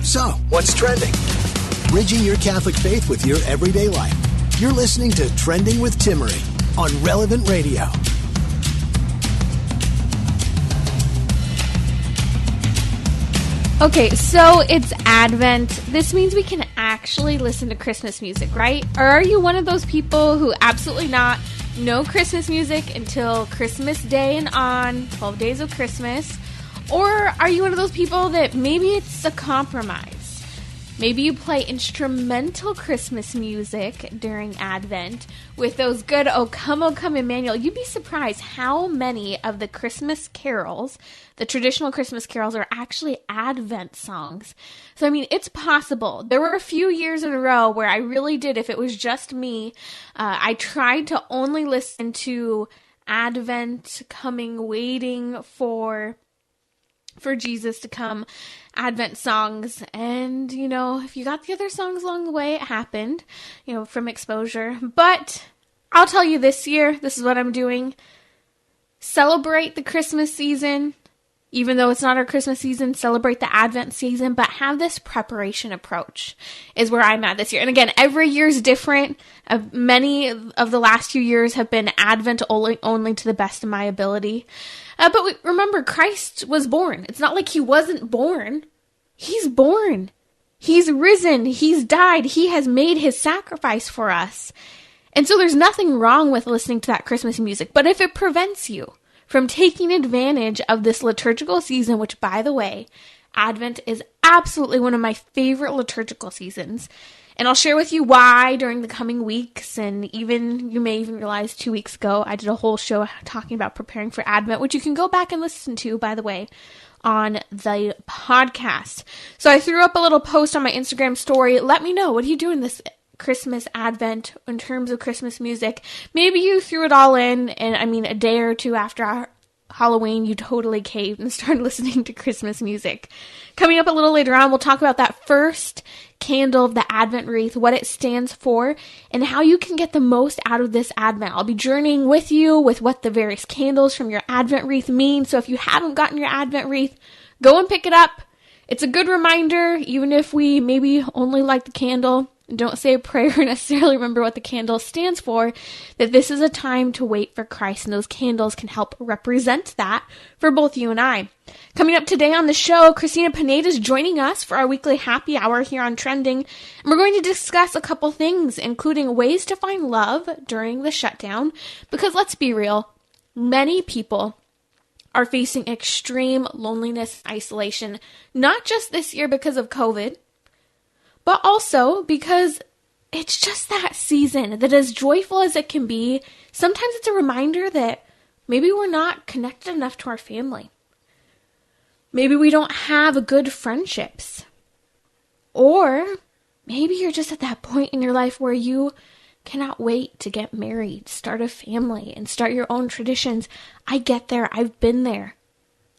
So, what's trending? Bridging your Catholic faith with your everyday life. You're listening to Trending with Timmery on Relevant Radio. Okay, so it's Advent. This means we can actually listen to Christmas music, right? Or are you one of those people who absolutely not know Christmas music until Christmas Day and on, 12 days of Christmas? Or are you one of those people that maybe it's a compromise? Maybe you play instrumental Christmas music during Advent with those good O Come Emmanuel. You'd be surprised how many of the Christmas carols, the traditional Christmas carols, are actually Advent songs. So, I mean, it's possible. There were a few years in a row where I really did, if it was just me, I tried to only listen to Advent coming, waiting for Jesus to come, Advent songs. And, you know, if you got the other songs along the way, it happened, you know, from exposure. But I'll tell you this year, this is what I'm doing. Celebrate the Christmas season. Even though it's not our Christmas season, celebrate the Advent season, but have this preparation approach is where I'm at this year. And again, every year is different. Many of the last few years have been Advent only to the best of my ability. But remember, Christ was born. It's not like he wasn't born. He's born. He's risen. He's died. He has made his sacrifice for us. And so there's nothing wrong with listening to that Christmas music. But if it prevents you from taking advantage of this liturgical season, which, by the way, Advent is absolutely one of my favorite liturgical seasons. And I'll share with you why during the coming weeks. And you may even realize 2 weeks ago, I did a whole show talking about preparing for Advent, which you can go back and listen to, by the way, on the podcast. So I threw up a little post on my Instagram story. Let me know, what are you doing this Christmas Advent in terms of Christmas music? Maybe you threw it all in, and I mean, a day or two after Halloween, you totally caved and started listening to Christmas music. Coming up a little later on, we'll talk about that first candle of the Advent wreath, what it stands for, and how you can get the most out of this Advent. I'll be journeying with you with what the various candles from your Advent wreath mean. So if you haven't gotten your Advent wreath, go and pick it up. It's a good reminder, even if we maybe only like the candle, don't say a prayer or necessarily remember what the candle stands for, that this is a time to wait for Christ, and those candles can help represent that for both you and I. Coming up today on the show, Cristina Pineda is joining us for our weekly happy hour here on Trending, and we're going to discuss a couple things, including ways to find love during the shutdown, because let's be real, many people are facing extreme loneliness and isolation, not just this year because of COVID, but also because it's just that season that, as joyful as it can be, sometimes it's a reminder that maybe we're not connected enough to our family. Maybe we don't have good friendships. Or maybe you're just at that point in your life where you cannot wait to get married, start a family, and start your own traditions. I get there. I've been there.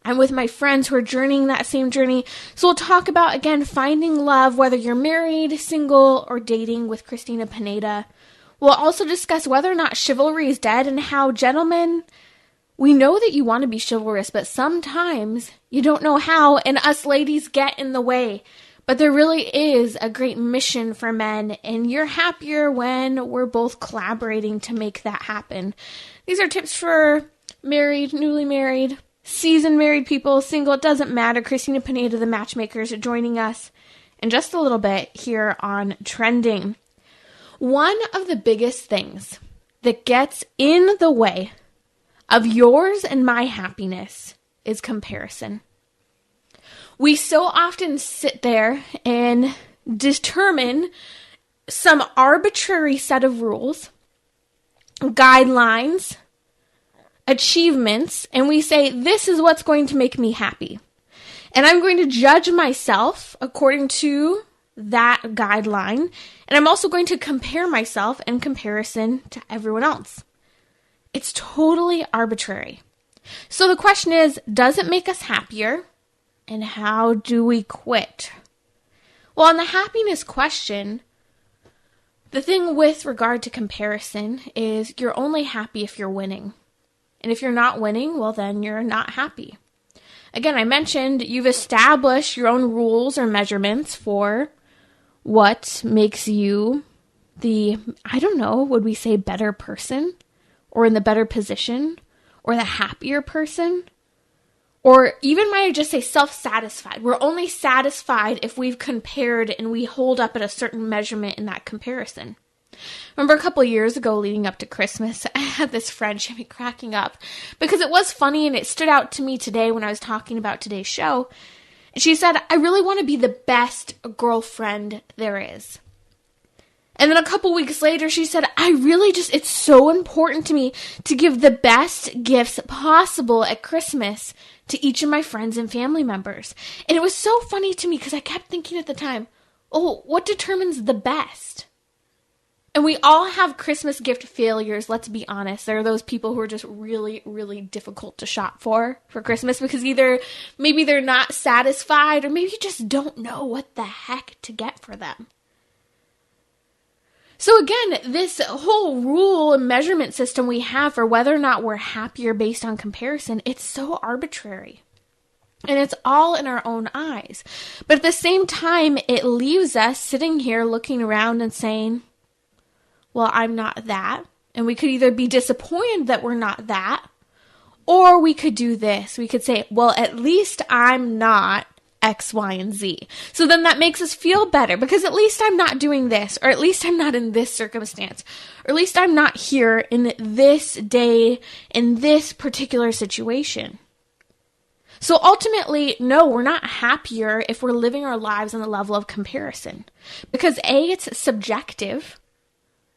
I'm with my friends who are journeying that same journey. So we'll talk about, again, finding love, whether you're married, single, or dating, with Cristina Pineda. We'll also discuss whether or not chivalry is dead, and how, gentlemen, we know that you want to be chivalrous, but sometimes you don't know how, and us ladies get in the way. But there really is a great mission for men, and you're happier when we're both collaborating to make that happen. These are tips for married, newly married, seasoned married people, single, it doesn't matter. Cristina Pineda, the Matchmakers, are joining us in just a little bit here on Trending. One of the biggest things that gets in the way of yours and my happiness is comparison. We so often sit there and determine some arbitrary set of rules, guidelines, achievements, and we say, this is what's going to make me happy. And I'm going to judge myself according to that guideline, and I'm also going to compare myself in comparison to everyone else. It's totally arbitrary. So the question is, does it make us happier? And how do we quit? Well, on the happiness question, the thing with regard to comparison is you're only happy if you're winning. And if you're not winning, well, then you're not happy. Again, I mentioned you've established your own rules or measurements for what makes you the, I don't know, would we say better person? Or in the better position? Or the happier person? Or even might I just say self-satisfied. We're only satisfied if we've compared and we hold up at a certain measurement in that comparison. Remember a couple of years ago leading up to Christmas, I had this friend, she had me cracking up because it was funny and it stood out to me today when I was talking about today's show. And she said, I really want to be the best girlfriend there is. And then a couple weeks later, she said, it's so important to me to give the best gifts possible at Christmas to each of my friends and family members. And it was so funny to me because I kept thinking at the time, oh, what determines the best? And we all have Christmas gift failures, let's be honest. There are those people who are just really, really difficult to shop for Christmas because either maybe they're not satisfied or maybe you just don't know what the heck to get for them. So again, this whole rule and measurement system we have for whether or not we're happier based on comparison, it's so arbitrary. And it's all in our own eyes. But at the same time, it leaves us sitting here looking around and saying, well, I'm not that. And we could either be disappointed that we're not that, or we could do this. We could say, well, at least I'm not X, Y, and Z. So then that makes us feel better because at least I'm not doing this, or at least I'm not in this circumstance, or at least I'm not here in this day, in this particular situation. So ultimately, no, we're not happier if we're living our lives on the level of comparison. Because A, it's subjective.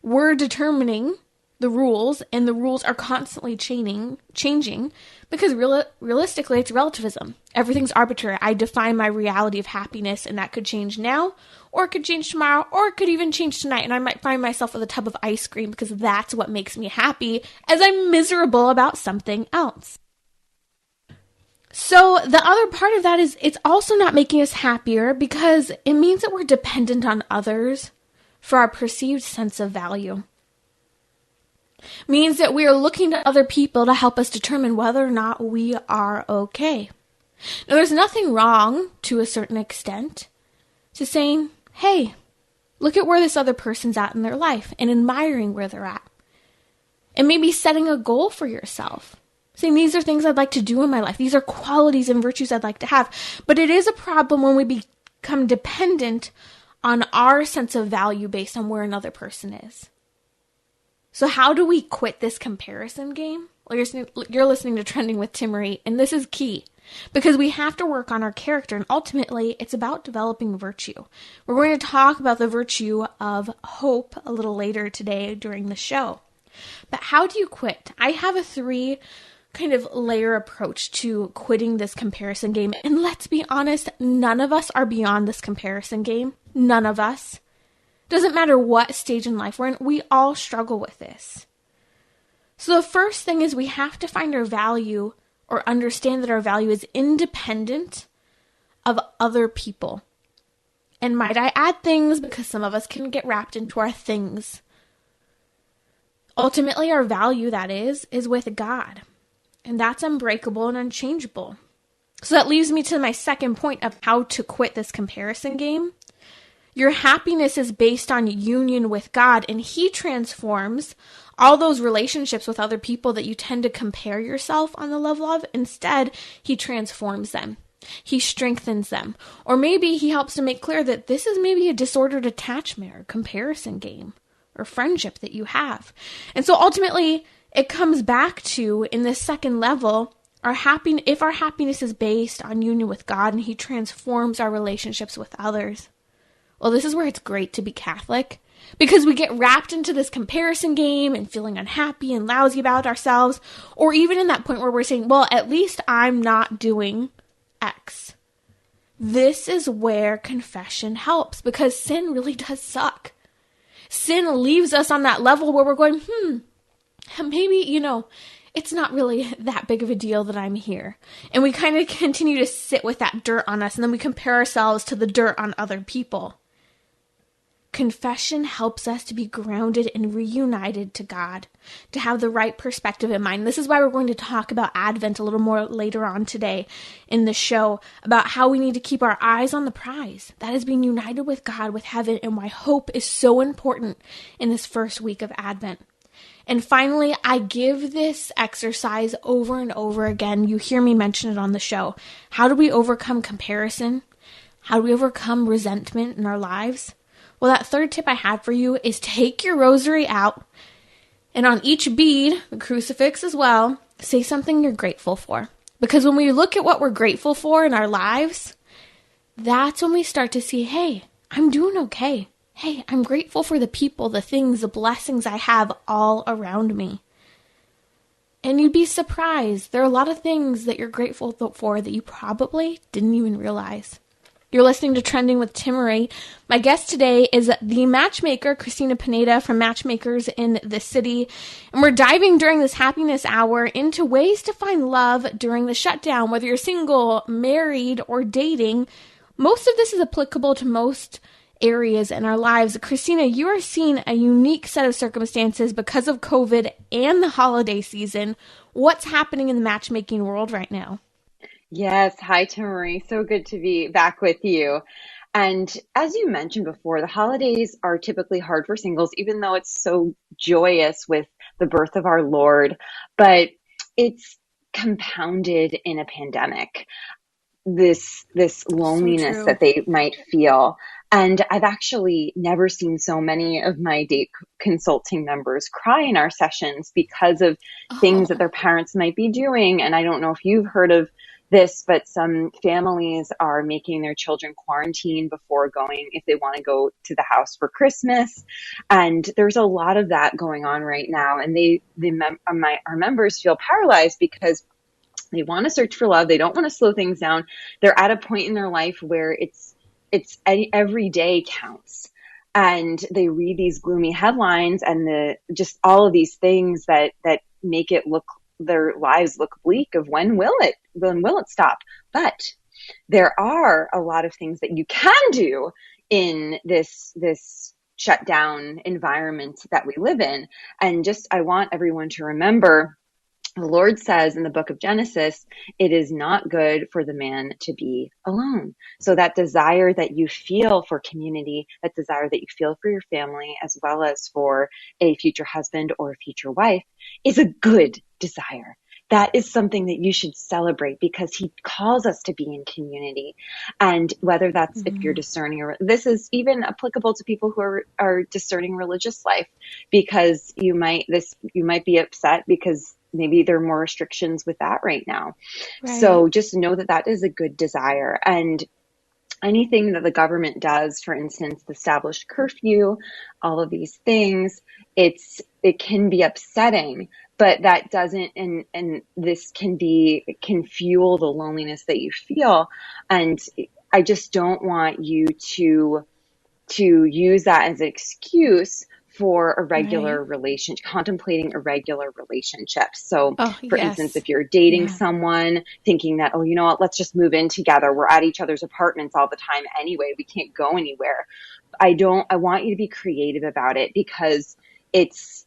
We're determining the rules, and the rules are constantly changing because realistically, it's relativism. Everything's arbitrary. I define my reality of happiness, and that could change now, or it could change tomorrow, or it could even change tonight, and I might find myself with a tub of ice cream because that's what makes me happy, as I'm miserable about something else. So the other part of that is it's also not making us happier because it means that we're dependent on others for our perceived sense of value. Means that we are looking to other people to help us determine whether or not we are okay. Now, there's nothing wrong, to a certain extent, to saying, hey, look at where this other person's at in their life and admiring where they're at. And maybe setting a goal for yourself. Saying, these are things I'd like to do in my life. These are qualities and virtues I'd like to have. But it is a problem when we become dependent on our sense of value based on where another person is. So how do we quit this comparison game? Well, you're listening to Trending with Timmery, and this is key. Because we have to work on our character, and ultimately, it's about developing virtue. We're going to talk about the virtue of hope a little later today during the show. But how do you quit? I have a 3 kind of layer approach to quitting this comparison game. And let's be honest, none of us are beyond this comparison game. None of us. Doesn't matter what stage in life we're in, we all struggle with this. So the first thing is we have to find our value or understand that our value is independent of other people. And might I add things because some of us can get wrapped into our things. Ultimately, our value, that is with God. And that's unbreakable and unchangeable. So that leads me to my second point of how to quit this comparison game. Your happiness is based on union with God, and He transforms all those relationships with other people that you tend to compare yourself on the level of. Instead, He transforms them. He strengthens them. Or maybe He helps to make clear that this is maybe a disordered attachment or comparison game or friendship that you have. And so ultimately, it comes back to, in this second level, if our happiness is based on union with God and He transforms our relationships with others. Well, this is where it's great to be Catholic, because we get wrapped into this comparison game and feeling unhappy and lousy about ourselves, or even in that point where we're saying, well, at least I'm not doing X. This is where confession helps, because sin really does suck. Sin leaves us on that level where we're going, maybe, it's not really that big of a deal that I'm here. And we kind of continue to sit with that dirt on us, and then we compare ourselves to the dirt on other people. Confession helps us to be grounded and reunited to God, to have the right perspective in mind. This is why we're going to talk about Advent a little more later on today in the show, about how we need to keep our eyes on the prize. That is being united with God, with heaven, and why hope is so important in this first week of Advent. And finally, I give this exercise over and over again. You hear me mention it on the show. How do we overcome comparison? How do we overcome resentment in our lives? Well, that third tip I had for you is take your rosary out, and on each bead, the crucifix as well, say something you're grateful for. Because when we look at what we're grateful for in our lives, that's when we start to see, hey, I'm doing okay. Hey, I'm grateful for the people, the things, the blessings I have all around me. And you'd be surprised. There are a lot of things that you're grateful for that you probably didn't even realize. You're listening to Trending with Timmery. My guest today is the matchmaker, Cristina Pineda from Matchmakers in the City. And we're diving during this happiness hour into ways to find love during the shutdown, whether you're single, married, or dating. Most of this is applicable to most areas in our lives. Cristina, you are seeing a unique set of circumstances because of COVID and the holiday season. What's happening in the matchmaking world right now? Yes. Hi, Timmery. So good to be back with you. And as you mentioned before, the holidays are typically hard for singles, even though it's so joyous with the birth of our Lord. But it's compounded in a pandemic, this loneliness that they might feel. And I've actually never seen so many of my date consulting members cry in our sessions because of things that their parents might be doing. And I don't know if you've heard of this, but some families are making their children quarantine before going, if they want to go to the house for Christmas. And there's a lot of that going on right now. And our members feel paralyzed because they want to search for love. They don't want to slow things down. They're at a point in their life where it's every day counts. And they read these gloomy headlines and just all of these things that make it look, their lives look bleak of when will it stop? But there are a lot of things that you can do in this shutdown environment that we live in. And I want everyone to remember, the Lord says in the book of Genesis, it is not good for the man to be alone. So that desire that you feel for community, that desire that you feel for your family, as well as for a future husband or a future wife, is a good desire. That is something that you should celebrate because he calls us to be in community. And whether that's if you're discerning, or this is even applicable to people who are discerning religious life, because you might be upset because maybe there are more restrictions with that right now. Right. So just know that is a good desire. And anything that the government does, for instance, the established curfew, all of these things, it can be upsetting, but that doesn't, and this can fuel the loneliness that you feel. And I just don't want you to use that as an excuse for a regular relationship, contemplating a regular relationship. So for instance, if you're dating someone thinking that, you know what, let's just move in together. We're at each other's apartments all the time anyway. We can't go anywhere. I want you to be creative about it, because it's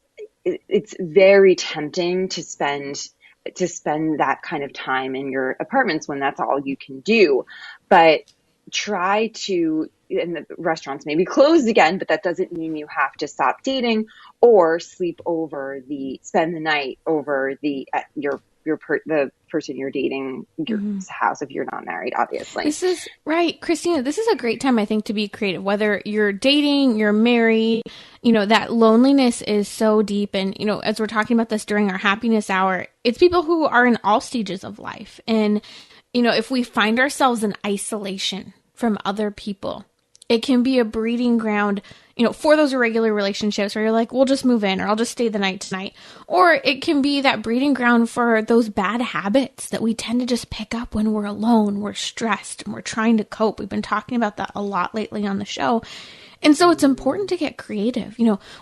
very tempting to spend that kind of time in your apartments when that's all you can do. But try to, and the restaurants may be closed again, but that doesn't mean you have to stop dating or spend the night over the person you're dating, your house, if you're not married, obviously. This is right, Cristina. This is a great time, I think, to be creative. Whether you're dating, you're married, that loneliness is so deep. And, as we're talking about this during our happiness hour, it's people who are in all stages of life. And, if we find ourselves in isolation from other people, it can be a breeding ground, for those irregular relationships where you're like, we'll just move in, or I'll just stay the night tonight. Or it can be that breeding ground for those bad habits that we tend to just pick up when we're alone, we're stressed, and we're trying to cope. We've been talking about that a lot lately on the show. And so it's important to get creative,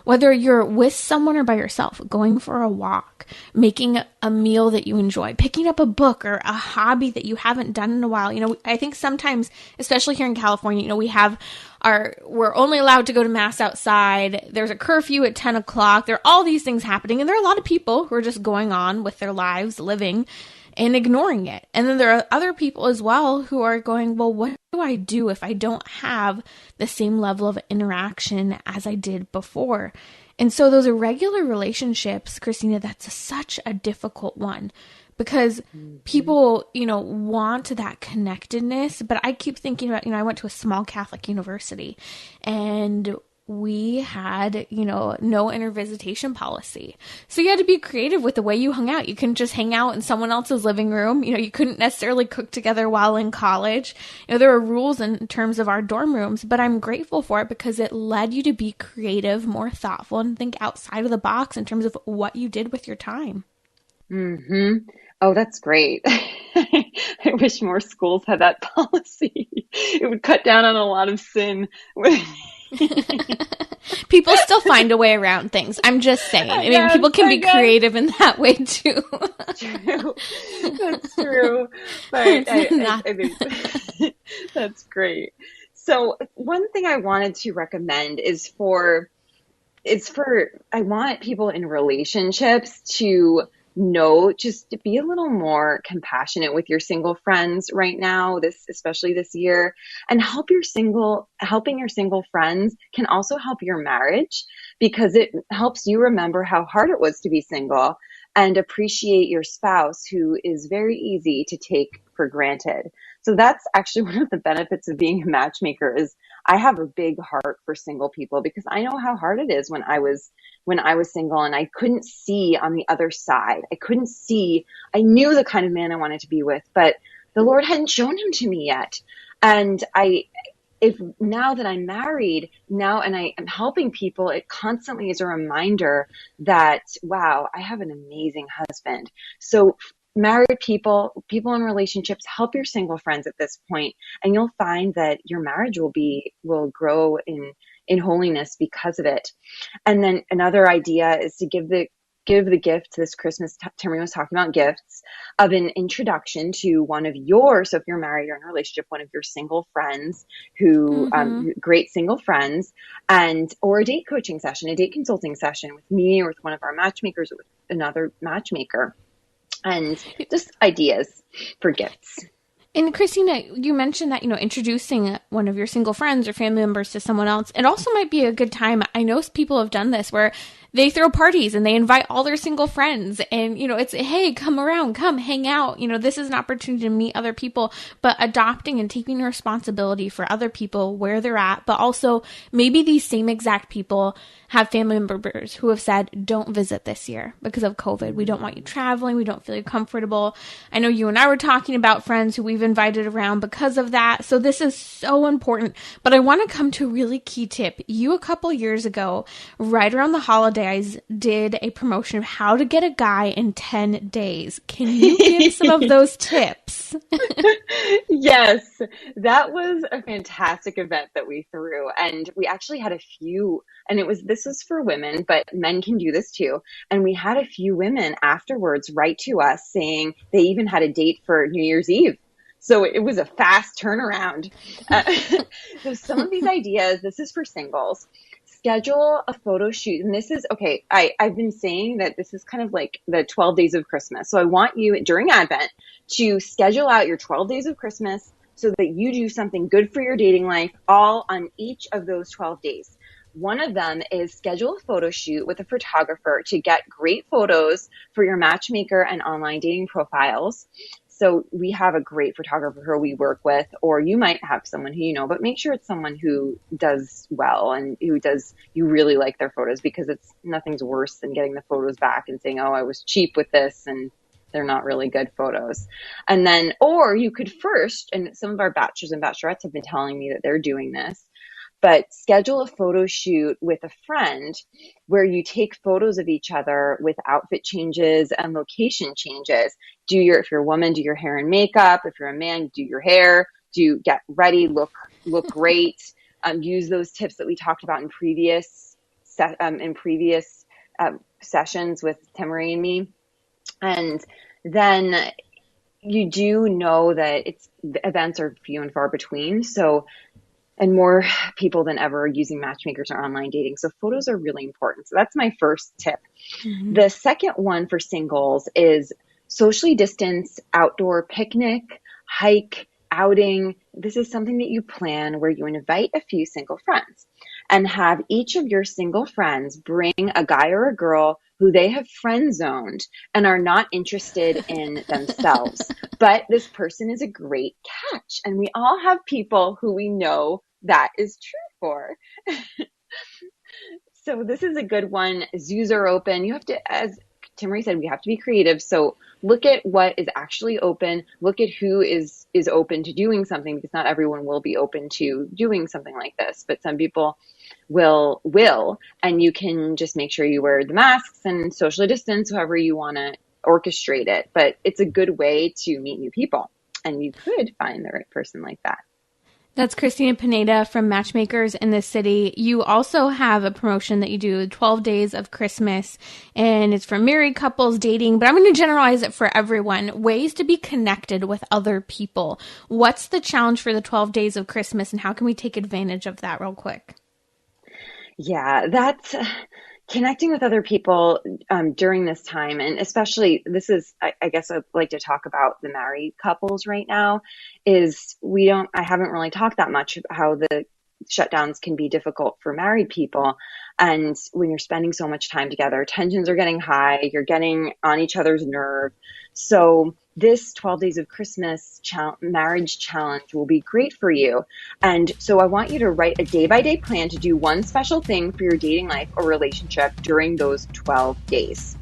whether you're with someone or by yourself, going for a walk, making a meal that you enjoy, picking up a book or a hobby that you haven't done in a while. I think sometimes, especially here in California, we're only allowed to go to mass outside. There's a curfew at 10 o'clock. There are all these things happening. And there are a lot of people who are just going on with their lives, living and ignoring it. And then there are other people as well who are going, well, what do I do if I don't have the same level of interaction as I did before? And so those irregular relationships, Christina, that's such a difficult one because people, want that connectedness. But I keep thinking about, I went to a small Catholic university and we had, no intervisitation policy. So you had to be creative with the way you hung out. You couldn't just hang out in someone else's living room. You couldn't necessarily cook together while in college. There were rules in terms of our dorm rooms, but I'm grateful for it because it led you to be creative, more thoughtful, and think outside of the box in terms of what you did with your time. Mm-hmm. Oh, that's great. I wish more schools had that policy. It would cut down on a lot of sin. People still find a way around things. I'm just saying. I mean, people can be creative in that way too. True. That's true. But I think that's great. So one thing I wanted to recommend is I want people in relationships to just to be a little more compassionate with your single friends right now, especially this year, and helping your single friends can also help your marriage because it helps you remember how hard it was to be single and appreciate your spouse who is very easy to take for granted. So that's actually one of the benefits of being a matchmaker is I have a big heart for single people because I know how hard it is when I was single and I couldn't see on the other side. I knew the kind of man I wanted to be with, but the Lord hadn't shown him to me yet. And if now that I'm married now and I am helping people, it constantly is a reminder that, wow, I have an amazing husband. So married people in relationships, help your single friends at this point, and you'll find that your marriage will grow in holiness because of it. And then another idea is to give the gift this Christmas. Timmy was talking about gifts of an introduction to so if you're married or in a relationship, one of your single friends great single friends, or a date coaching session, a date consulting session with me or with one of our matchmakers or with another matchmaker. And just ideas for gifts. And Christina, you mentioned that, introducing one of your single friends or family members to someone else, it also might be a good time. I know people have done this where they throw parties and they invite all their single friends and, it's, hey, come around, come hang out. This is an opportunity to meet other people, but adopting and taking responsibility for other people where they're at, but also maybe these same exact people have family members who have said, don't visit this year because of COVID. We don't want you traveling. We don't feel you comfortable. I know you and I were talking about friends who we've invited around because of that. So this is so important, but I want to come to a really key tip. You, a couple years ago, right around the holidays, did a promotion of how to get a guy in 10 days. Can you give some of those tips? Yes, that was a fantastic event that we threw. And we actually had a few, and this was for women, but men can do this too. And we had a few women afterwards write to us saying they even had a date for New Year's Eve. So it was a fast turnaround. So some of these ideas, this is for singles. Schedule a photo shoot. And this is, okay, I've been saying that this is kind of like the 12 days of Christmas. So I want you during Advent to schedule out your 12 days of Christmas so that you do something good for your dating life all on each of those 12 days. One of them is schedule a photo shoot with a photographer to get great photos for your matchmaker and online dating profiles. So we have a great photographer who we work with, or you might have someone who you know, but make sure it's someone who does well and you really like their photos, because nothing's worse than getting the photos back and saying, oh, I was cheap with this and they're not really good photos. And then, or you could first, and some of our bachelors and bachelorettes have been telling me that they're doing this, but schedule a photo shoot with a friend where you take photos of each other with outfit changes and location changes. If you're a woman, do your hair and makeup. If you're a man, do your hair, get ready, look great. use those tips that we talked about in previous sessions with Timmery and me. And then you do know that the events are few and far between. So, and more people than ever using matchmakers or online dating. So photos are really important. So that's my first tip. Mm-hmm. The second one for singles is socially distance, outdoor picnic, hike, outing. This is something that you plan where you invite a few single friends and have each of your single friends bring a guy or a girl who they have friend zoned and are not interested in themselves. But this person is a great catch. And we all have people who we know that is true for. So this is a good one. Zoos are open. You have to, as Timmery said, we have to be creative. So look at what is actually open. Look at who is open to doing something, because not everyone will be open to doing something like this, but some people will, and you can just make sure you wear the masks and socially distance, however you want to orchestrate it. But it's a good way to meet new people, and you could find the right person like that. That's Cristina Pineda from Matchmakers in the city. You also have a promotion that you do, 12 Days of Christmas, and it's for married couples dating, but I'm going to generalize it for everyone. Ways to be connected with other people. What's the challenge for the 12 Days of Christmas, and how can we take advantage of that real quick? Yeah, that's connecting with other people during this time. And especially, this is, I guess I'd like to talk about the married couples right now, is I haven't really talked that much about how the shutdowns can be difficult for married people. And when you're spending so much time together, tensions are getting high, you're getting on each other's nerve. So this 12 Days of Christmas marriage challenge will be great for you. And so I want you to write a day-by-day plan to do one special thing for your dating life or relationship during those 12 days.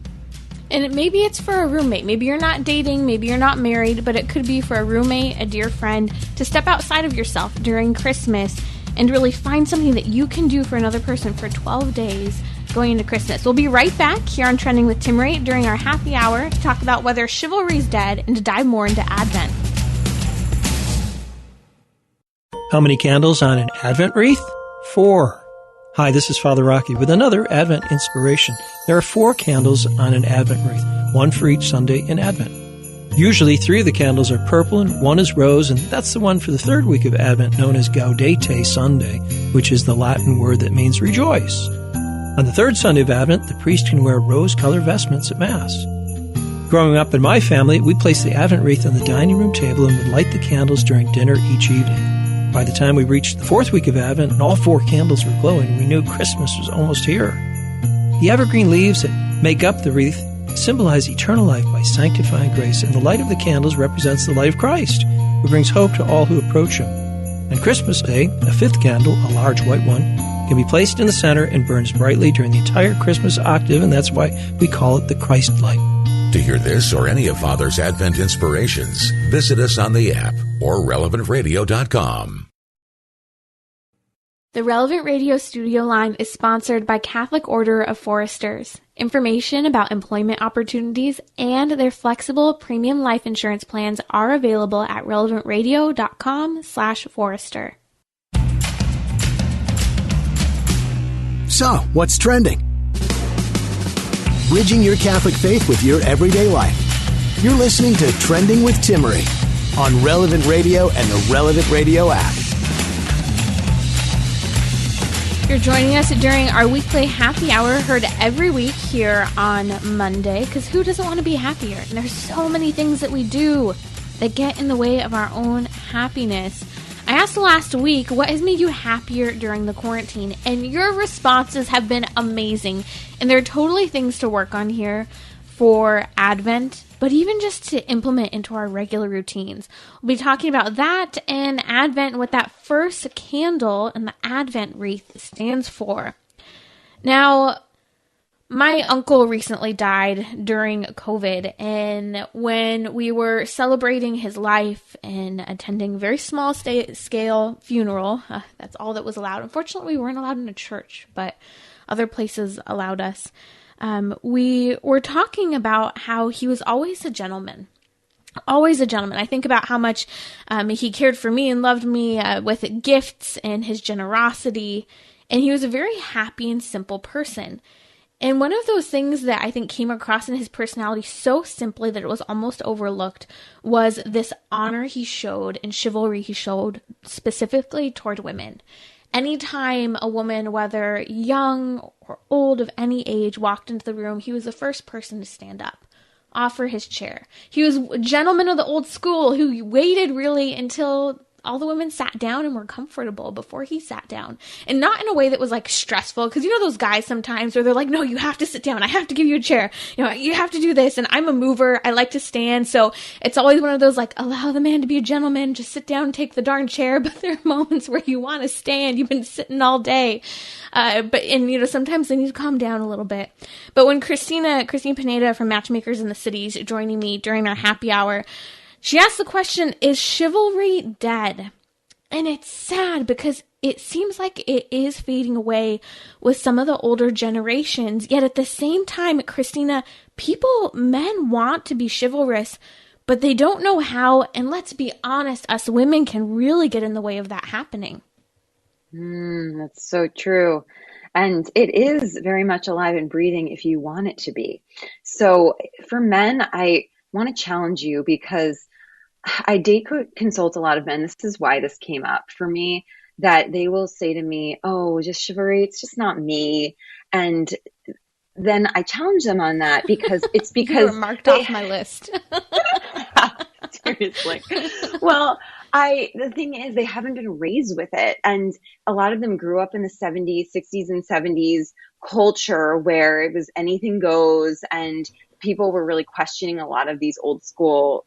And maybe it's for a roommate. Maybe you're not dating, maybe you're not married, but it could be for a roommate, a dear friend, to step outside of yourself during Christmas and really find something that you can do for another person for 12 days going into Christmas. We'll be right back here on Trending with Timmery during our happy hour to talk about whether chivalry's dead and to dive more into Advent. How many candles on an Advent wreath? 4. Hi, this is Father Rocky with another Advent inspiration. There are 4 candles on an Advent wreath, one for each Sunday in Advent. Usually 3 of the candles are purple and 1 is rose, and that's the one for the 3rd week of Advent, known as Gaudete Sunday, which is the Latin word that means rejoice. On the 3rd Sunday of Advent, the priest can wear rose-colored vestments at Mass. Growing up in my family, we placed the Advent wreath on the dining room table and would light the candles during dinner each evening. By the time we reached the 4th week of Advent and all 4 candles were glowing, we knew Christmas was almost here. The evergreen leaves that make up the wreath symbolize eternal life by sanctifying grace, and the light of the candles represents the light of Christ, who brings hope to all who approach him. On Christmas Day, a 5th candle, a large white one, can be placed in the center and burns brightly during the entire Christmas octave, and that's why we call it the Christ light. To hear this or any of Father's Advent inspirations, visit us on the app or relevantradio.com. The Relevant Radio studio line is sponsored by Catholic Order of Foresters. Information about employment opportunities and their flexible premium life insurance plans are available at relevantradio.com/forester. So, what's trending? Bridging your Catholic faith with your everyday life. You're listening to Trending with Timmery on Relevant Radio and the Relevant Radio app. You're joining us during our weekly happy hour, heard every week here on Monday, because who doesn't want to be happier? And there's so many things that we do that get in the way of our own happiness. I asked last week, what has made you happier during the quarantine? And your responses have been amazing. And there are totally things to work on here for Advent, but even just to implement into our regular routines. We'll be talking about that and Advent, what that first candle and the Advent wreath stands for. Now, my uncle recently died during COVID, and when we were celebrating his life and attending a very small scale funeral, that's all that was allowed. Unfortunately, we weren't allowed in a church, but other places allowed us. We were talking about how he was always a gentleman. Always a gentleman. I think about how much he cared for me and loved me with gifts and his generosity. And he was a very happy and simple person. And one of those things that I think came across in his personality so simply that it was almost overlooked was this honor he showed and chivalry he showed specifically toward women. Anytime a woman, whether young or old of any age, walked into the room, he was the first person to stand up, offer his chair. He was a gentleman of the old school who waited really until all the women sat down and were comfortable before he sat down. And not in a way that was like stressful, because you know those guys sometimes where they're like, no, you have to sit down, I have to give you a chair, you know, you have to do this, and I'm a mover, I like to stand. So it's always one of those like, allow the man to be a gentleman, just sit down and take the darn chair. But there are moments where you want to stand, you've been sitting all day. Sometimes they need to calm down a little bit. But when Cristina Pineda from Matchmakers in the Cities joining me during our happy hour, she asked the question, is chivalry dead? And it's sad because it seems like it is fading away with some of the older generations. Yet at the same time, Cristina, men want to be chivalrous, but they don't know how. And let's be honest, us women can really get in the way of that happening. That's so true. And it is very much alive and breathing if you want it to be. So for men, I want to challenge you because I date consult a lot of men. This is why this came up for me, that they will say to me, oh, just chivalry, it's just not me. And then I challenge them on that because it's because you were marked off my list. Seriously. Well, the thing is, they haven't been raised with it. And a lot of them grew up in the 70s, 60s, and 70s culture where it was anything goes, and people were really questioning a lot of these old school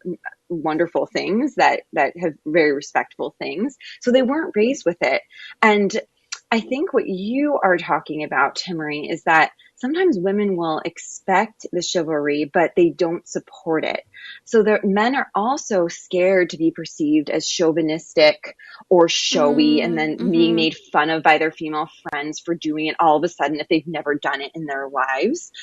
wonderful things that have very respectful things. So they weren't raised with it. And I think what you are talking about, Timmery, is that sometimes women will expect the chivalry, but they don't support it. So the men are also scared to be perceived as chauvinistic or showy and then being made fun of by their female friends for doing it all of a sudden if they've never done it in their lives.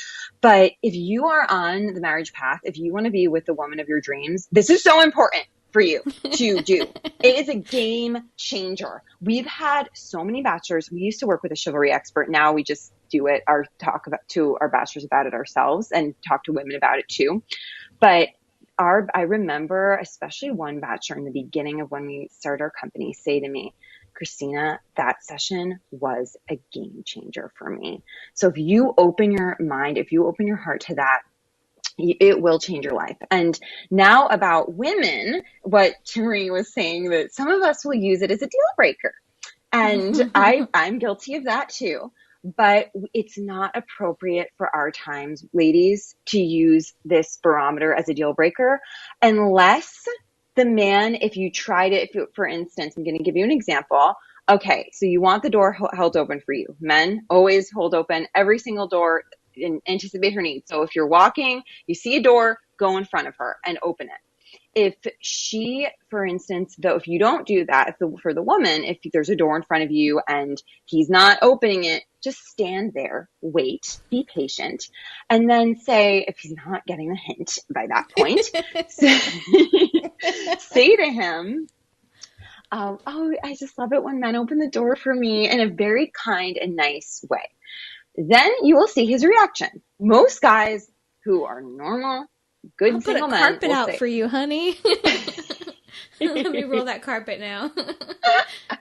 But if you are on the marriage path, if you want to be with the woman of your dreams, this is so important for you to do. It is a game changer. We've had so many bachelors. We used to work with a chivalry expert. Now we just do it to our bachelors about it ourselves and talk to women about it too. But I remember especially one bachelor in the beginning of when we started our company say to me, Cristina, that session was a game changer for me. So if you open your mind, if you open your heart to that, it will change your life. And now about women, what Timmery was saying, that some of us will use it as a deal breaker. And I'm guilty of that too. But it's not appropriate for our times, ladies, to use this barometer as a deal breaker unless the man, if you tried it, for instance, I'm going to give you an example. Okay, so you want the door held open for you. Men always hold open every single door and anticipate her needs. So if you're walking, you see a door, go in front of her and open it. If she, for instance, though, if you don't do that, for the woman, if there's a door in front of you and he's not opening it, just stand there, wait, be patient, and then say, if he's not getting the hint by that point, say to him, oh, I just love it when men open the door for me in a very kind and nice way. Then you will see his reaction. Most guys who are normal, good I'll single men. I'll put a carpet out for you, honey. Let me roll that carpet now.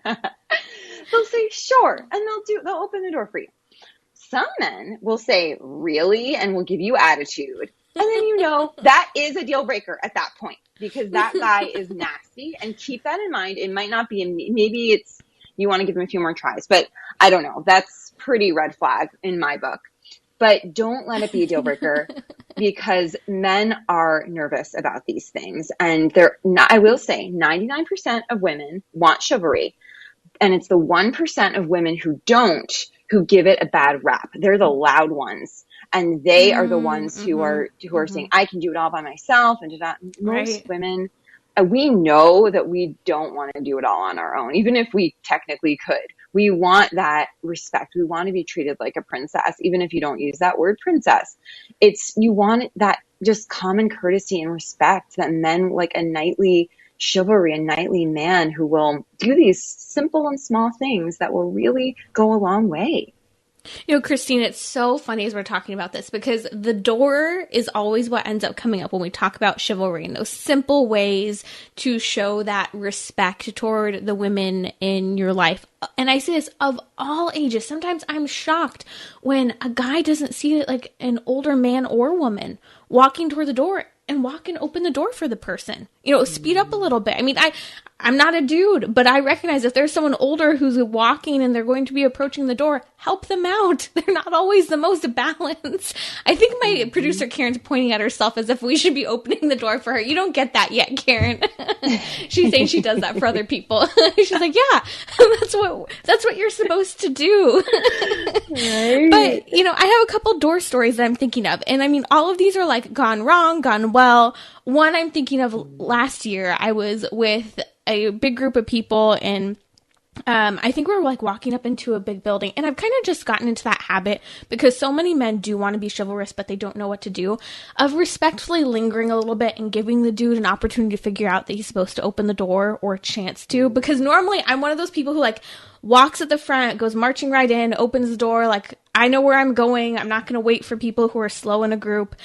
They'll say, sure, and they'll open the door for you. Some men will say, really, and will give you attitude. And then that is a deal breaker at that point because that guy is nasty. And keep that in mind. It might not be, maybe it's, you want to give him a few more tries, but I don't know. That's pretty red flag in my book. But don't let it be a deal breaker because men are nervous about these things. And I will say 99% of women want chivalry. And it's the 1% of women who don't, who give it a bad rap. They're the loud ones. And they are the ones who are saying, I can do it all by myself. And most women, we know that we don't want to do it all on our own, even if we technically could. We want that respect. We want to be treated like a princess, even if you don't use that word princess. You want that just common courtesy and respect that men like a knightly chivalry, a knightly man who will do these simple and small things that will really go a long way. You know, Christine, it's so funny as we're talking about this because the door is always what ends up coming up when we talk about chivalry and those simple ways to show that respect toward the women in your life. And I say this of all ages. Sometimes I'm shocked when a guy doesn't see it like an older man or woman walking toward the door and walk and open the door for the person. You know, speed up a little bit. I mean, I'm not a dude, but I recognize if there's someone older who's walking and they're going to be approaching the door, help them out. They're not always the most balanced. I think my producer Karen's pointing at herself as if we should be opening the door for her. You don't get that yet, Karen. She's saying she does that for other people. She's like, yeah, that's what you're supposed to do. Right. But, you know, I have a couple door stories that I'm thinking of. And I mean, all of these are like gone wrong, gone well. One I'm thinking of last year, I was with a big group of people and I think we were like walking up into a big building, and I've kind of just gotten into that habit because so many men do want to be chivalrous, but they don't know what to do, of respectfully lingering a little bit and giving the dude an opportunity to figure out that he's supposed to open the door or a chance to, because normally I'm one of those people who like walks at the front, goes marching right in, opens the door, like I know where I'm going. I'm not going to wait for people who are slow in a group.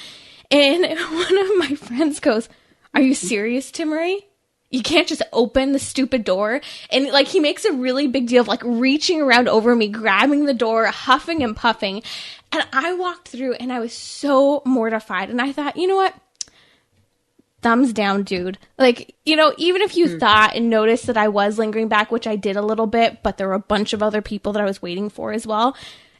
And one of my friends goes, "Are you serious, Timmery? You can't just open the stupid door." And like he makes a really big deal of like reaching around over me, grabbing the door, huffing and puffing. And I walked through and I was so mortified. And I thought, you know what? Thumbs down, dude. Like, you know, even if you thought and noticed that I was lingering back, which I did a little bit, but there were a bunch of other people that I was waiting for as well.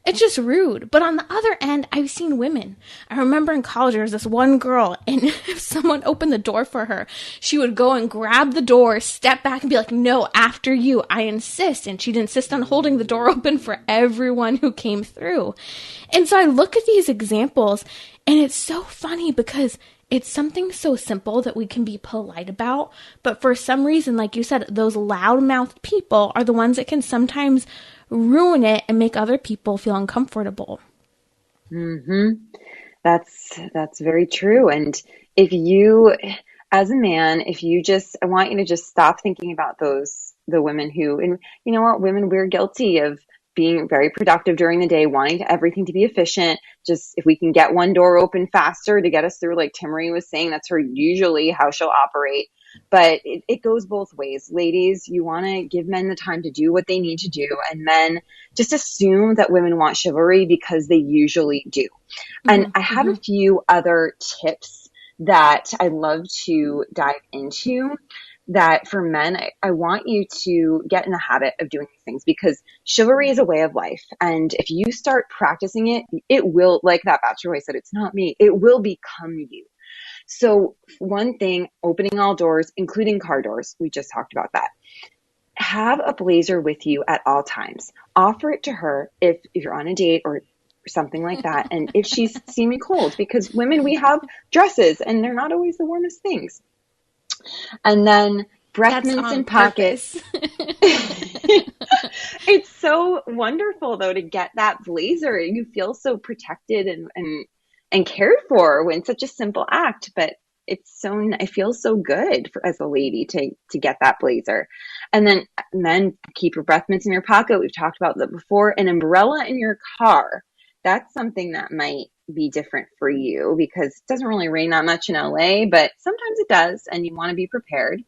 It's just rude. But on the other end, I've seen women. I remember in college, there was this one girl, and if someone opened the door for her, she would go and grab the door, step back, and be like, "No, after you, I insist." And she'd insist on holding the door open for everyone who came through. And so I look at these examples, and it's so funny because it's something so simple that we can be polite about. But for some reason, like you said, those loud-mouthed people are the ones that can sometimes ruin it and make other people feel uncomfortable. That's very true. And if you, as a man, I want you to just stop thinking about the women who, and you know what, women, we're guilty of being very productive during the day, wanting everything to be efficient. Just if we can get one door open faster to get us through, like Timmery was saying, that's usually how she'll operate. But it goes both ways. Ladies, you want to give men the time to do what they need to do. And men just assume that women want chivalry because they usually do. And I have a few other tips that I'd love to dive into that for men, I want you to get in the habit of doing these things because chivalry is a way of life. And if you start practicing it, it will, like that bachelor said, it's not me, it will become you. So one thing, opening all doors, including car doors, we just talked about that. Have a blazer with you at all times. Offer it to her if you're on a date or something like that. And if she's seeming cold, because women, we have dresses and they're not always the warmest things. And then breath mints in pockets. It's so wonderful though to get that blazer. You feel so protected and cared for when such a simple act, but it feels so good as a lady to get that blazer. And then men, keep your breath mints in your pocket. We've talked about that before. An umbrella in your car. That's something that might be different for you because it doesn't really rain that much in LA, but sometimes it does, and you want to be prepared.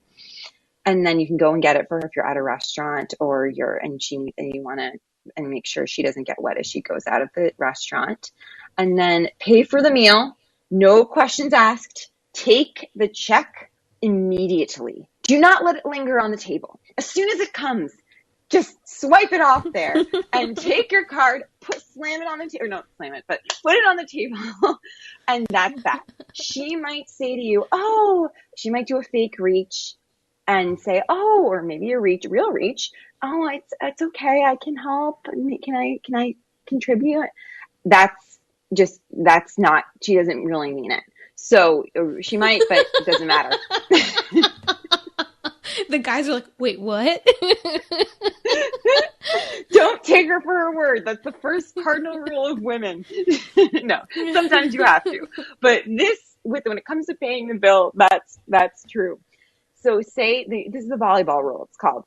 And then you can go and get it for her if you're at a restaurant or you want to and make sure she doesn't get wet as she goes out of the restaurant. And then pay for the meal. No questions asked. Take the check immediately. Do not let it linger on the table. As soon as it comes, just swipe it off there and take your card, slam it on the table, or not slam it, but put it on the table. And that's that. She might say to you, she might do a fake reach and say, or maybe a real reach. "Oh, it's okay. I can help. Can I contribute?" That's not, she doesn't really mean it. So she might, but it doesn't matter. The guys are like, "Wait, what?" Don't take her for her word. That's the first cardinal rule of women. No, sometimes you have to. But when it comes to paying the bill, that's true. So this is the volleyball rule, it's called.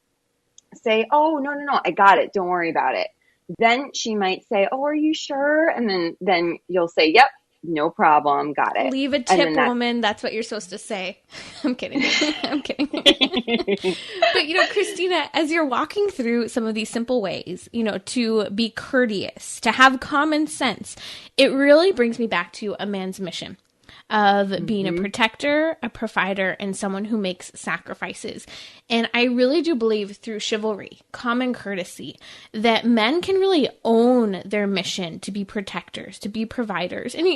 Say, oh, no, I got it. Don't worry about it. Then she might say, oh, are you sure? And then you'll say, yep, no problem. Got it. Leave a tip, woman. That's what you're supposed to say. I'm kidding. I'm kidding. But, Christina, as you're walking through some of these simple ways, to be courteous, to have common sense, it really brings me back to a man's mission of being a protector, a provider, and someone who makes sacrifices. And I really do believe through chivalry, common courtesy, that men can really own their mission to be protectors, to be providers. And,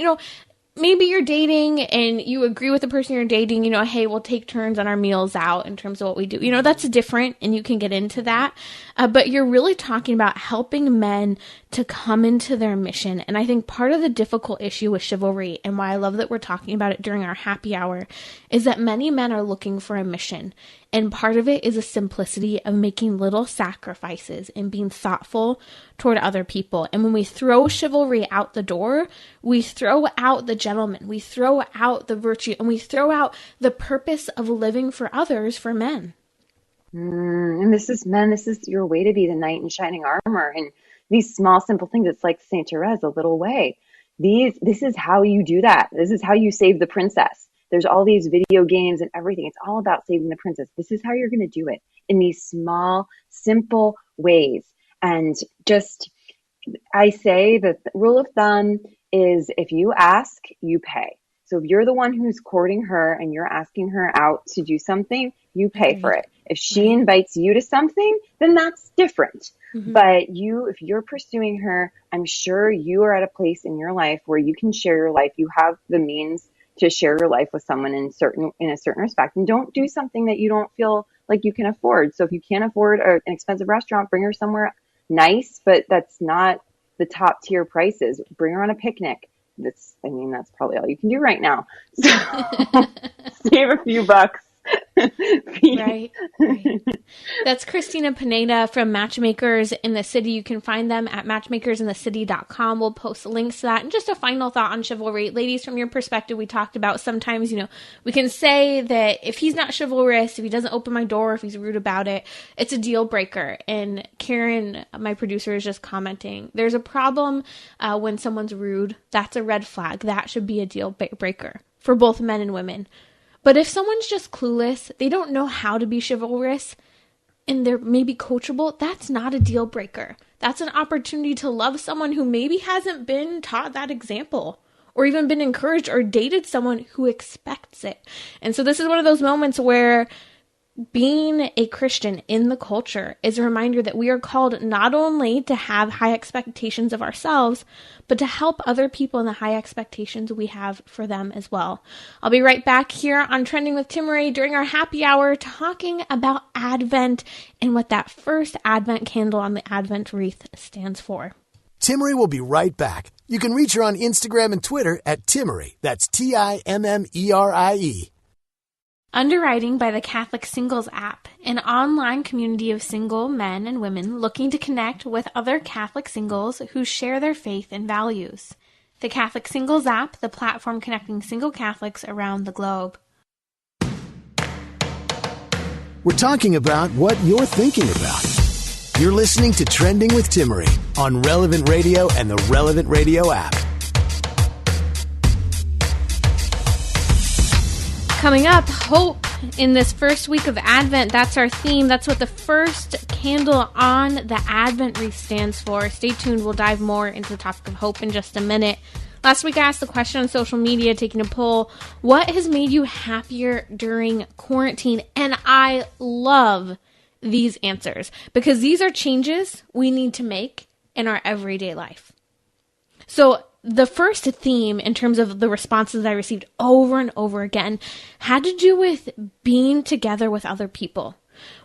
maybe you're dating and you agree with the person you're dating, hey, we'll take turns on our meals out in terms of what we do. That's different and you can get into that. But you're really talking about helping men to come into their mission. And I think part of the difficult issue with chivalry and why I love that we're talking about it during our happy hour is that many men are looking for a mission. And part of it is a simplicity of making little sacrifices and being thoughtful toward other people. And when we throw chivalry out the door, we throw out the gentleman, we throw out the virtue, and we throw out the purpose of living for others, for men. And this is your way to be the knight in shining armor. And these small, simple things, it's like Saint Therese, a little way. This is how you do that. This is how you save the princess. There's all these video games and everything. It's all about saving the princess. This is how you're going to do it in these small, simple ways. And I say that the rule of thumb is if you ask, you pay. So if you're the one who's courting her and you're asking her out to do something, you pay for it. If she invites you to something, then that's different. But if you're pursuing her, I'm sure you are at a place in your life where you can share your life. You have the means to share your life with someone in a certain respect, and don't do something that you don't feel like you can afford. So if you can't afford an expensive restaurant, bring her somewhere nice, but that's not the top tier prices. Bring her on a picnic. That's probably all you can do right now. So save a few bucks. Right. That's Cristina Pineda from Matchmakers in the City. You can find them at matchmakersinthecity.com. We'll post links to that. And just a final thought on chivalry. Ladies, from your perspective, we talked about sometimes, we can say that if he's not chivalrous, if he doesn't open my door, if he's rude about it, it's a deal breaker. And Karen, my producer, is just commenting, there's a problem when someone's rude. That's a red flag. That should be a deal breaker for both men and women. But if someone's just clueless, they don't know how to be chivalrous, and they're maybe coachable, that's not a deal breaker. That's an opportunity to love someone who maybe hasn't been taught that example, or even been encouraged or dated someone who expects it. And so this is one of those moments where being a Christian in the culture is a reminder that we are called not only to have high expectations of ourselves, but to help other people in the high expectations we have for them as well. I'll be right back here on Trending with Timmerie during our happy hour talking about Advent and what that first Advent candle on the Advent wreath stands for. Timmerie will be right back. You can reach her on Instagram and Twitter at Timmerie. That's Timmerie. Underwriting by the Catholic Singles app, an online community of single men and women looking to connect with other Catholic singles who share their faith and values. The Catholic Singles app, the platform connecting single Catholics around the globe. We're talking about what you're thinking about. You're listening to Trending with Timmerie on Relevant Radio and the Relevant Radio app. Coming up, hope in this first week of Advent. That's our theme. That's what the first candle on the Advent wreath stands for. Stay tuned. We'll dive more into the topic of hope in just a minute. Last week I asked the question on social media, taking a poll, what has made you happier during quarantine? And I love these answers because these are changes we need to make in our everyday life. So the first theme in terms of the responses I received over and over again had to do with being together with other people.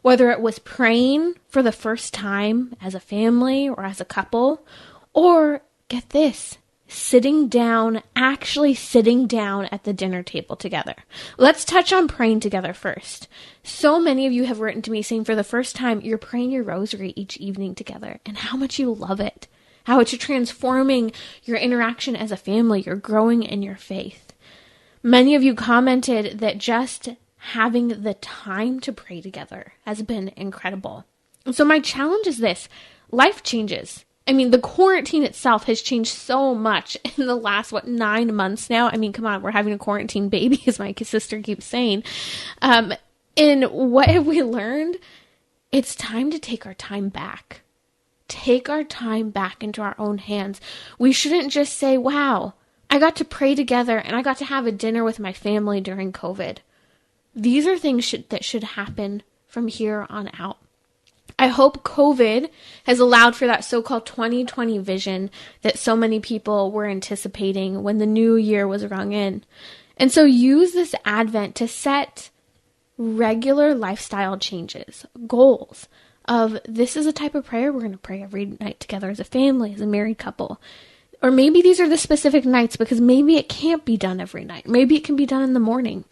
Whether it was praying for the first time as a family or as a couple, or get this, actually sitting down at the dinner table together. Let's touch on praying together first. So many of you have written to me saying for the first time, you're praying your rosary each evening together and how much you love it, how it's transforming your interaction as a family, you're growing in your faith. Many of you commented that just having the time to pray together has been incredible. So my challenge is this: life changes. I mean, the quarantine itself has changed so much in the last, 9 months now? I mean, come on, we're having a quarantine baby, as my sister keeps saying. And what have we learned? It's time to take our time back. Take our time back into our own hands. We shouldn't just say, wow, I got to pray together and I got to have a dinner with my family during COVID. These are things that should happen from here on out. I hope COVID has allowed for that so-called 2020 vision that so many people were anticipating when the new year was rung in. And so use this Advent to set regular lifestyle changes, goals of this is a type of prayer we're going to pray every night together as a family, as a married couple. Or maybe these are the specific nights because maybe it can't be done every night. Maybe it can be done in the morning.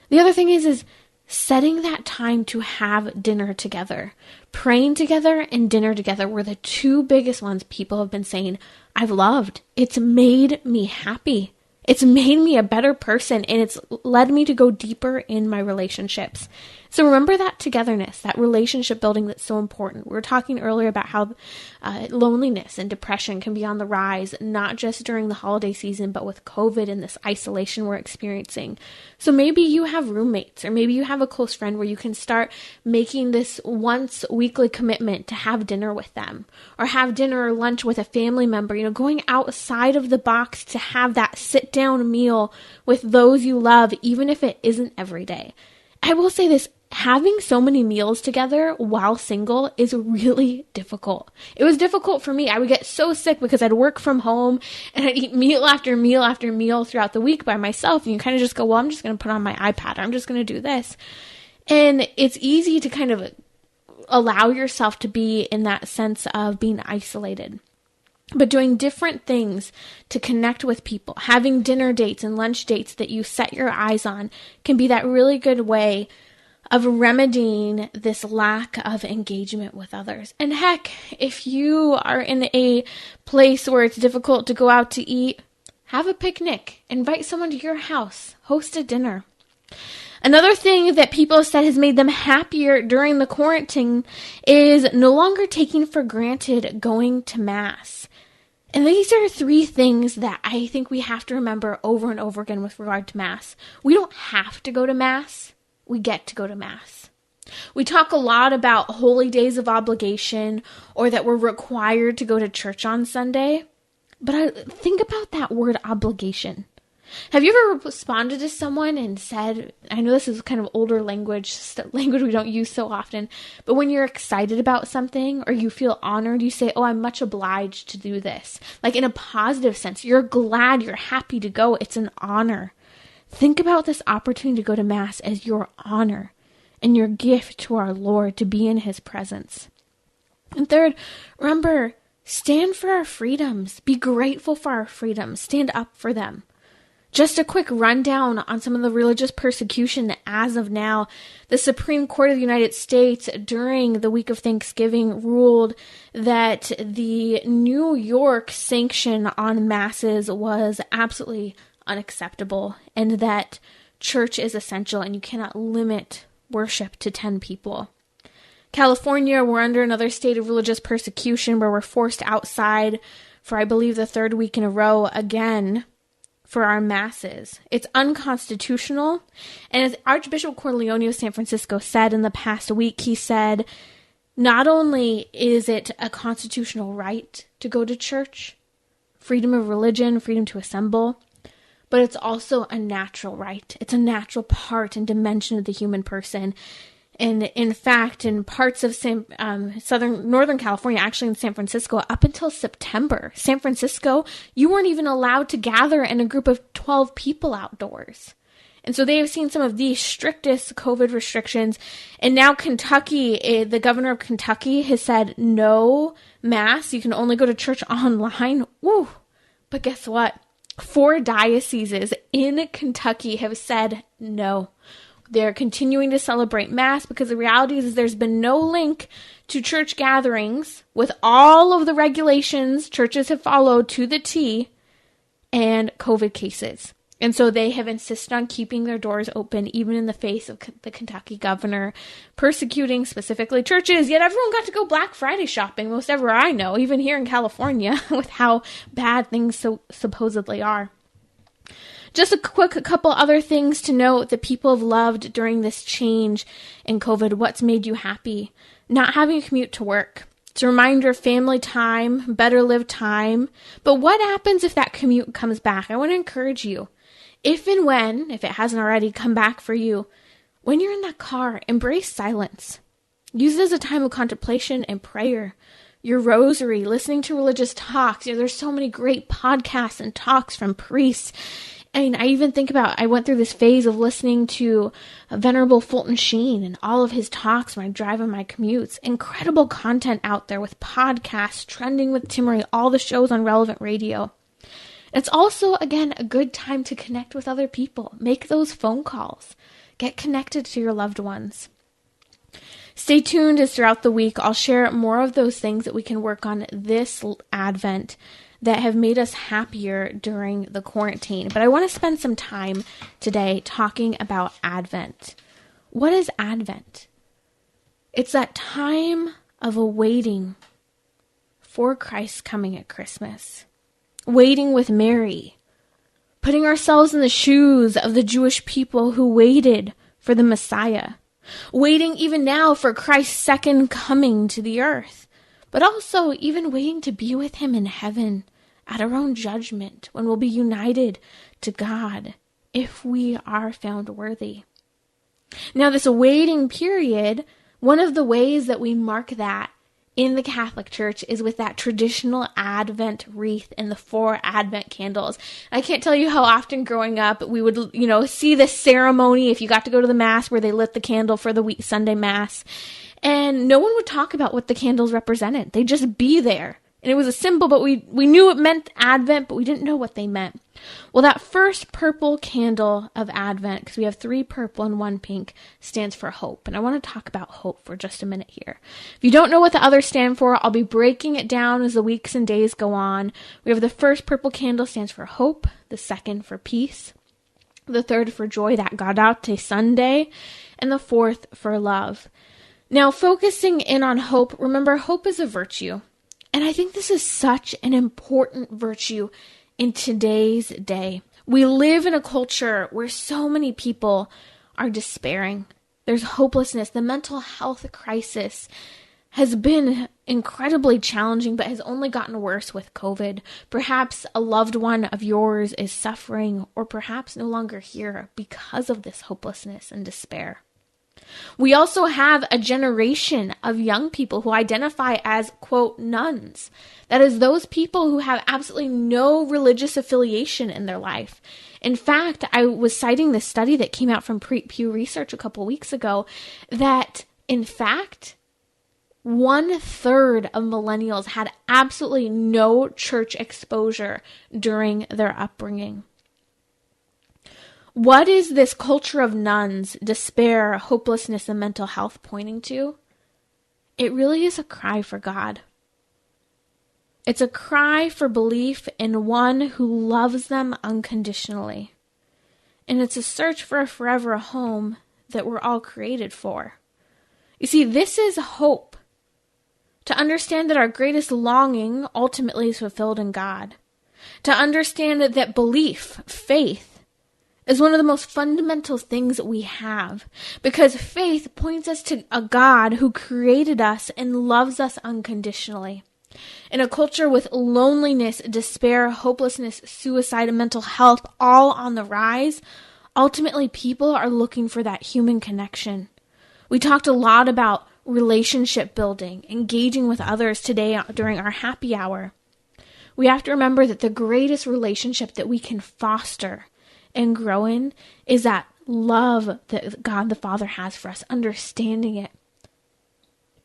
The other thing is setting that time to have dinner together. Praying together and dinner together were the two biggest ones people have been saying, I've loved. It's made me happy. It's made me a better person, and it's led me to go deeper in my relationships. So remember that togetherness, that relationship building that's so important. We were talking earlier about how loneliness and depression can be on the rise, not just during the holiday season, but with COVID and this isolation we're experiencing. So maybe you have roommates, or maybe you have a close friend where you can start making this once weekly commitment to have dinner with them, or have dinner or lunch with a family member, going outside of the box to have that sit down meal with those you love, even if it isn't every day. I will say this, having so many meals together while single is really difficult. It was difficult for me. I would get so sick because I'd work from home and I'd eat meal after meal after meal throughout the week by myself. And you kind of just go, well, I'm just going to put on my iPad. I'm just going to do this. And it's easy to kind of allow yourself to be in that sense of being isolated. But doing different things to connect with people, having dinner dates and lunch dates that you set your eyes on can be that really good way of remedying this lack of engagement with others. And heck, if you are in a place where it's difficult to go out to eat, have a picnic, invite someone to your house, host a dinner. Another thing that people said has made them happier during the quarantine is no longer taking for granted going to Mass. And these are 3 things that I think we have to remember over and over again with regard to Mass. We don't have to go to Mass. We get to go to Mass. We talk a lot about holy days of obligation or that we're required to go to church on Sunday. But think about that word obligation. Have you ever responded to someone and said, I know this is kind of older language we don't use so often, but when you're excited about something or you feel honored, you say, oh, I'm much obliged to do this. Like in a positive sense, you're glad, you're happy to go. It's an honor. Think about this opportunity to go to Mass as your honor and your gift to our Lord to be in His presence. And third, remember, stand for our freedoms. Be grateful for our freedoms. Stand up for them. Just a quick rundown on some of the religious persecution as of now. The Supreme Court of the United States during the week of Thanksgiving ruled that the New York sanction on masses was absolutely unacceptable and that church is essential and you cannot limit worship to 10 people. California, we're under another state of religious persecution where we're forced outside for, I believe, the 3rd week in a row again for our masses. It's unconstitutional. And as Archbishop Corleone of San Francisco said in the past week, he said, not only is it a constitutional right to go to church, freedom of religion, freedom to assemble, but it's also a natural right. It's a natural part and dimension of the human person. And in fact, in parts of Northern California, actually in San Francisco, up until September, San Francisco, you weren't even allowed to gather in a group of 12 people outdoors. And so they have seen some of the strictest COVID restrictions. And now Kentucky, the governor of Kentucky has said no Mass. You can only go to church online. Woo! But guess what? 4 dioceses in Kentucky have said no. They're continuing to celebrate Mass because the reality is there's been no link to church gatherings with all of the regulations churches have followed to the T and COVID cases. And so they have insisted on keeping their doors open, even in the face of the Kentucky governor persecuting specifically churches. Yet everyone got to go Black Friday shopping, most everywhere I know, even here in California, with how bad things so supposedly are. Just a couple other things to note that people have loved during this change in COVID. What's made you happy? Not having a commute to work. It's a reminder of family time, better lived time. But what happens if that commute comes back? I want to encourage you. If and when, if it hasn't already come back for you, when you're in that car, embrace silence. Use it as a time of contemplation and prayer. Your rosary, listening to religious talks. There's so many great podcasts and talks from priests. I mean, I even think about, I went through this phase of listening to Venerable Fulton Sheen and all of his talks when I drive on my commutes. Incredible content out there with podcasts, Trending with Timmery, all the shows on Relevant Radio. It's also, again, a good time to connect with other people. Make those phone calls. Get connected to your loved ones. Stay tuned as throughout the week I'll share more of those things that we can work on this Advent that have made us happier during the quarantine. But I want to spend some time today talking about Advent. What is Advent? It's that time of awaiting for Christ's coming at Christmas. Waiting with Mary. Putting ourselves in the shoes of the Jewish people who waited for the Messiah. Waiting even now for Christ's second coming to the earth. But also even waiting to be with him in heaven at our own judgment when we'll be united to God if we are found worthy. Now, this waiting period, one of the ways that we mark that in the Catholic Church is with that traditional Advent wreath and the 4 Advent candles. I can't tell you how often growing up we would, see this ceremony if you got to go to the Mass where they lit the candle for the Sunday Mass. And no one would talk about what the candles represented. They'd just be there. And it was a symbol, but we knew it meant Advent, but we didn't know what they meant. Well, that first purple candle of Advent, because we have 3 purple and 1 pink, stands for hope. And I want to talk about hope for just a minute here. If you don't know what the others stand for, I'll be breaking it down as the weeks and days go on. We have the first purple candle stands for hope, the second for peace, the third for joy, that Gaudete Sunday, and the 4th for love. Now, focusing in on hope, remember, hope is a virtue. And I think this is such an important virtue in today's day. We live in a culture where so many people are despairing. There's hopelessness. The mental health crisis has been incredibly challenging, but has only gotten worse with COVID. Perhaps a loved one of yours is suffering, or perhaps no longer here because of this hopelessness and despair. We also have a generation of young people who identify as, quote, nuns. That is those people who have absolutely no religious affiliation in their life. In fact, I was citing this study that came out from Pew Research a couple weeks ago that, in fact, 1/3 of millennials had absolutely no church exposure during their upbringing. What is this culture of nuns, despair, hopelessness, and mental health pointing to? It really is a cry for God. It's a cry for belief in one who loves them unconditionally. And it's a search for a forever home that we're all created for. You see, this is hope. To understand that our greatest longing ultimately is fulfilled in God. To understand that belief, faith, is one of the most fundamental things that we have, because faith points us to a God who created us and loves us unconditionally. In a culture with loneliness, despair, hopelessness, suicide, and mental health all on the rise, ultimately people are looking for that human connection. We talked a lot about relationship building, engaging with others today during our happy hour. We have to remember that the greatest relationship that we can foster and grow in is that love that God the Father has for us, understanding it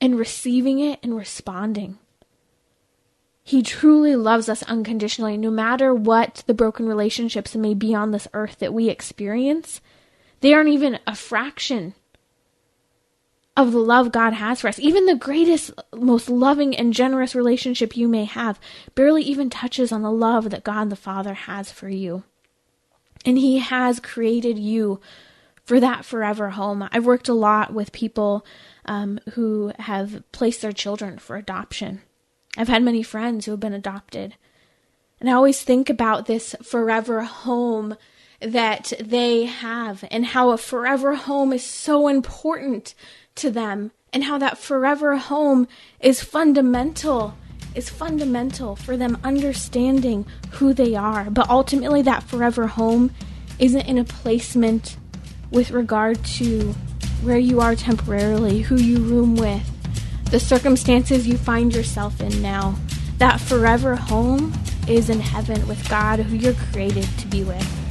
and receiving it and responding. He truly loves us unconditionally, no matter what the broken relationships may be on this earth that we experience. They aren't even a fraction of the love God has for us. Even the greatest, most loving and generous relationship you may have barely even touches on the love that God the Father has for you. And He has created you for that forever home. I've worked a lot with people who have placed their children for adoption. I've had many friends who have been adopted. And I always think about this forever home that they have and how a forever home is so important to them, and how that forever home is fundamental for them understanding who they are. But ultimately, that forever home isn't in a placement with regard to where you are temporarily, who you room with, the circumstances you find yourself in now. That forever home is in heaven with God, who you're created to be with.